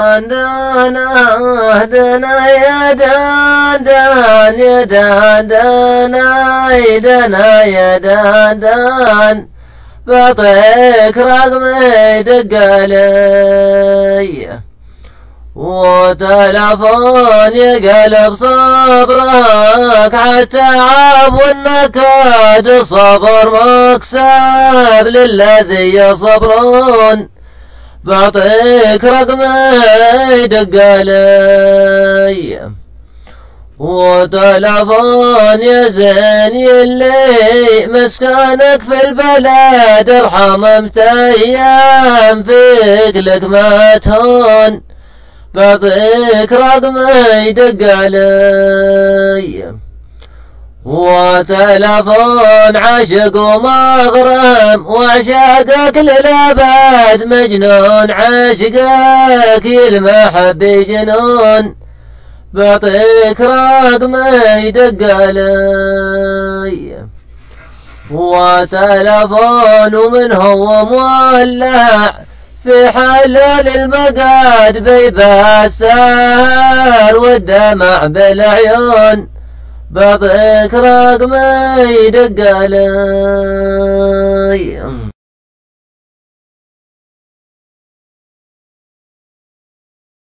دانا دانا يا دان يا دانا يا دان بعطيك رقمي دق علي وتلفون يقلب صبرك عالتعب والنكد الصبر مكسب للذي يصبرون بعطيك رقمي دق علي وتلفون يا زين يلي مسكنك في البلد ارحم ايام فيك لك ما تهون بعطيك رقمي دق علي وتلفون عشق ومغرم وعشاقك للأبد مجنون عشقك يلمح بجنون بعطيك رقمي دق علي وتلفون ومن هو مولع في حلال المقاد بيبات سهر والدمع بالعيون بعطيك رقمي دق علي.